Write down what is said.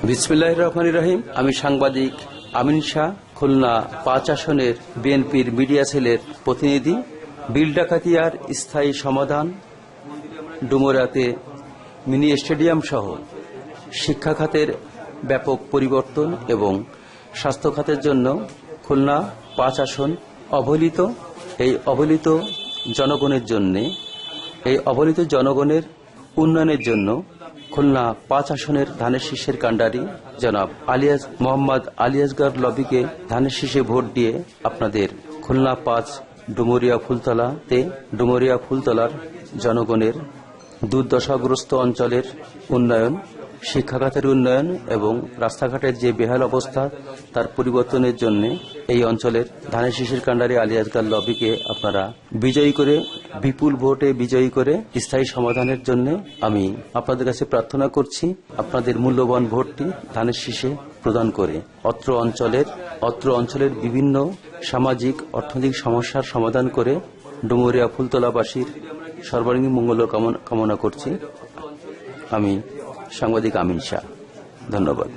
বিসমিল্লাহির রহমানির রহিম। আমি সাংবাদিক আমিন শাহ, খুলনা ৫ আসনের বিএনপির মিডিয়া সেলের প্রতিনিধি। বিল ডাকাতিয়ার স্থায়ী সমাধান, ডুমুরিয়াতে মিনি স্টেডিয়াম সহ শিক্ষা খাতের ব্যাপক পরিবর্তন এবং স্বাস্থ্য খাতের জন্য খুলনা ৫ আসন অবহেলিত। এই অবহেলিত জনগণের উন্নয়নের জন্য খুলনা ৫ আসনের ধানের শীষের কাণ্ডারি জনাব মোহাম্মদ আলী আসগর লবিকে ধানের শীষে ভোট দিয়ে আপনাদের খুলনা ৫ ডুমুরিয়া ফুলতলার জনগণের দুর্দশাগ্রস্ত অঞ্চলের উন্নয়ন, শিক্ষা খাতের উন্নয়ন এবং রাস্তাঘাটের যে বেহাল অবস্থা তার পরিবর্তনের জন্য এই অঞ্চলের ধানের শীষের কাণ্ডারি আলী আসগর লবিকে আপনারা বিপুল ভোটে বিজয়ী করে স্থায়ী সমাধানের জন্য আমি আপনাদের কাছে প্রার্থনা করছি, আপনাদের মূল্যবান ভোটটি ধানের শীষে প্রদান করে অত্র অঞ্চলের বিভিন্ন সামাজিক অর্থনৈতিক সমস্যার সমাধান করে ডুমুরিয়া ফুলতলাবাসীর সর্বাঙ্গীন মঙ্গল কামনা করছি। আমি সাংবাদিক আমিন শাহ। ধন্যবাদ।